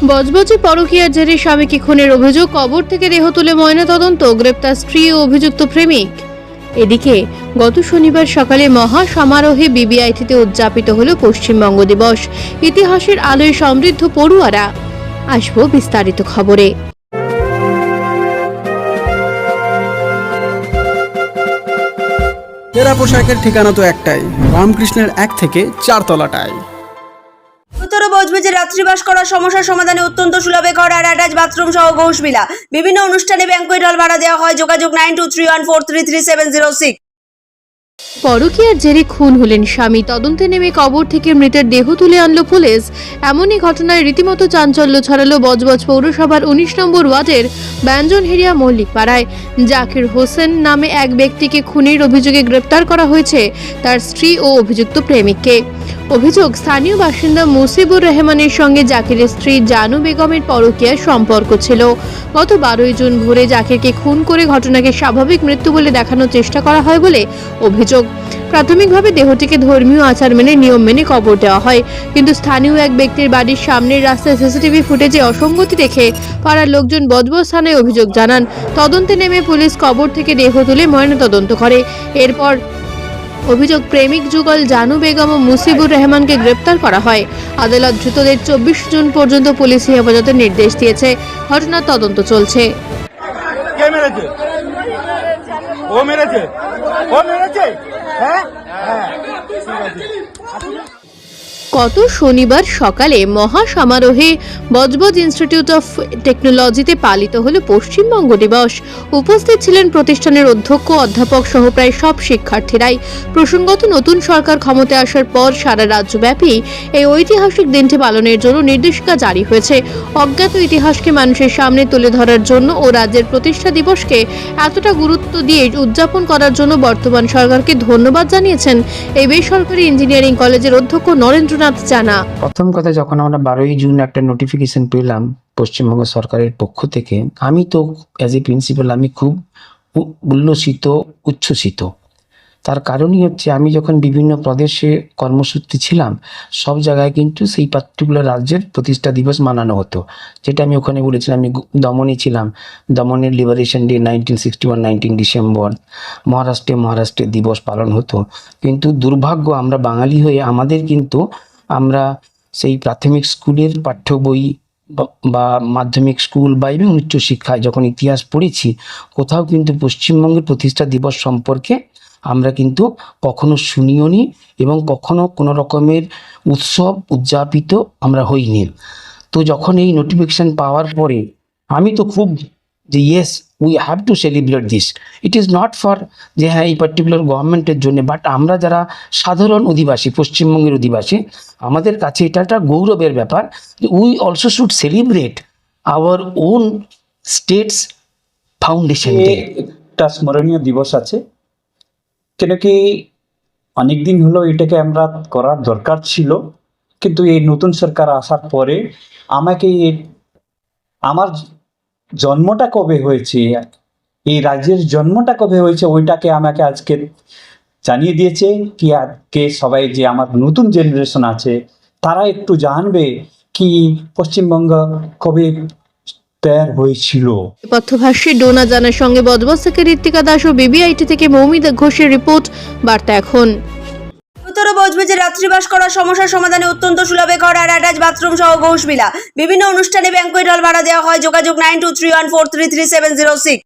বজবজে পরকীয়ার জেরে স্বামীকে খুনের অভিযোগ, কবর থেকে দেহ তুলে ময়নাতদন্ত, গ্রেপ্তার স্ত্রী ও অভিযুক্ত প্রেমিক। এদিকে গত শনিবার সকালে মহা সমারোহে বিবিআইটিতে উদযাপিত হল পশ্চিমবঙ্গ দিবস। ইতিহাসের আলোয় সমৃদ্ধ পড়ুয়ারা। আসবো বিস্তারিত খবরে। তেরা পোশাকের ঠিকানা তো একটাই, রামকৃষ্ণের 1 থেকে 4 তলাটায়। উত্তর বজবজে রাত্রিবাস করার সমস্যার সমাধানে অত্যন্ত সুলভে ঘর আর অ্যাটাচ বাথরুম সহ ঘোষবিলা। বিভিন্ন অনুষ্ঠানে ব্যাংকুয়েট হল ভাড়া দেওয়া হয়। যোগাযোগ 9231433706। পরকীয়ার জেরে খুন হলেন স্বামী, তদন্তে নেমে কবর থেকে মৃতের দেহ তুলে আনলো পুলিশ। এমনই ঘটনায় রীতিমতো চাঞ্চল্য ছড়ালো বজবজ পৌরসভার 19 নম্বর ওয়ার্ডের ব্যঞ্জনহেরিয়া মল্লিক পাড়ায়। জাকির হোসেন নামে এক ব্যক্তিকে খুনের অভিযোগে গ্রেপ্তার করা হয়েছে, তার স্ত্রী ও অভিযুক্ত প্রেমিককে। অভিযোগ, স্থানীয় বাসিন্দা মুসিবুর রহমানের সঙ্গে জাকিরের স্ত্রী জানু বেগমের পরকীয়ার সম্পর্ক ছিল। গত 12 জুন ভোরে জাকিরকে খুন করে ঘটনাকে স্বাভাবিক মৃত্যু বলে দেখানোর চেষ্টা করা হয় বলে অভিযোগ। প্রাথমিকভাবে দেহটিকে ধর্মীয় আচার মেনে নিয়ম মেনে কবর দেওয়া হয়, কিন্তু স্থানীয় এক ব্যক্তির বাড়ির সামনের রাস্তায় সিসিটিভি ফুটেজে অসঙ্গতি দেখে পাড়ার লোকজন বজবজ থানায় অভিযোগ জানান। তদন্তে নেমে পুলিশ কবর থেকে দেহ তুলে ময়নাতদন্ত করে। এরপর অভিযোগ প্রেমিক যুগল জানু বেগম ও মুসিবুর রহমানকে গ্রেপ্তার করা হয়। আদালত ধৃতদের 24 জুন পর্যন্ত পুলিশি হেফাজতের নির্দেশ দিয়েছে। ঘটনার তদন্ত চলছে। কে মেরেছে? ও মেরেছে? ও মেরেছে? হ্যাঁ হ্যাঁ, ঠিক আছে। গত শনিবার সকালে মহা সমারোহে বজবজ ইনস্টিটিউট অফ টেকনোলজিতে পালিত হলো পশ্চিমবঙ্গ দিবস। উপস্থিত ছিলেন প্রতিষ্ঠানের অধ্যক্ষ, অধ্যাপক সহ প্রায় সব শিক্ষার্থীরাই। প্রসঙ্গত, নতুন সরকার ক্ষমতায় আসার পর সারা রাজ্যব্যাপী এই ঐতিহাসিক দিনটি পালনের জন্য নির্দেশিকা জারি হয়েছে। অজ্ঞাত ইতিহাসকে মানুষের সামনে তুলে ধরার জন্য ও রাজ্যের প্রতিষ্ঠা দিবসকে এতটা গুরুত্ব দিয়ে উদযাপন করার জন্য বর্তমান সরকারকে ধন্যবাদ জানিয়েছেন এই বেসরকারি ইঞ্জিনিয়ারিং কলেজের অধ্যক্ষ নরেন্দ্রনাথ জানা। প্রথম কথা, যখন আমরা 12 জুন একটা নোটিফিকেশন পেলাম পশ্চিমবঙ্গ সরকারের পক্ষ থেকে, আমি তো অ্যাজ এ প্রিন্সিপাল আমি খুব উল্লসিত, উচ্ছ্বসিত। তার কারণই হচ্ছে, আমি যখন বিভিন্ন প্রদেশে কর্মসূত্রে ছিলাম, সব জায়গায় কিন্তু সেই পার্টিকুলার রাজ্যের প্রতিষ্ঠা দিবস মানানো হতো। যেটা আমি ওখানে বলেছিলাম, আমি দমনে ছিলাম, দমনের লিবারেশন ডে 1961 19 ডিসেম্বর। মহারাষ্ট্রের দিবস পালন হতো। কিন্তু দুর্ভাগ্য, আমরা বাঙালি হয়ে আমাদের কিন্তু আমরা সেই প্রাথমিক স্কুলের পাঠ্য বই বা মাধ্যমিক স্কুল বা এবং উচ্চশিক্ষায় যখন ইতিহাস পড়েছি, কোথাও কিন্তু পশ্চিমবঙ্গের প্রতিষ্ঠা দিবস সম্পর্কে আমরা কিন্তু কখনো শুনিও নি এবং কখনো কোনো রকমের উৎসব উদযাপিত আমরা হইনি। তো যখন এই নোটিফিকেশন পাওয়ার পরে আমি তো খুব যে yes, we have to celebrate this. It is not for যে হ্যাঁ এই পার্টিকুলার গভর্নমেন্টের জন্য, বাট আমরা যারা সাধারণ অধিবাসী, পশ্চিমবঙ্গের অধিবাসী, আমাদের কাছে এটা একটা গৌরবের ব্যাপার। We also should celebrate our own states foundation day. একটা স্মরণীয় দিবস আছে, কেন কি অনেকদিন হলো এটাকে আমরা করার দরকার ছিল, কিন্তু এই নতুন সরকার আসার পরে আমাকে আমার জন্মটা কবে হয়েছে, এই রাজ্যের জন্মটা কবে হয়েছে, ওইটাকে আমাকে আজকে জানিয়ে দিয়েছে কি আজকে সবাই যে আমার নতুন জেনারেশন আছে তারা একটু জানবে কি পশ্চিমবঙ্গ কবে তৈরি হয়েছিল। পথভাষ্যে ডোনা জানার সঙ্গে বজবজ থেকে ঋত্বিকা দাস ও বিবিআইটি থেকে মৌমিতা ঘোষের রিপোর্ট, বার্তা এখন। উত্তর বজবজে রাত্রিবাস করার সমস্যার সমাধানে অত্যন্ত সুলভে ঘর আর অ্যাটাচ বাথরুম সহ ঘোষবিলা। বিভিন্ন অনুষ্ঠানে ব্যাংকুয়েট হল ভাড়া দেওয়া হয়। যোগাযোগ 9231433706।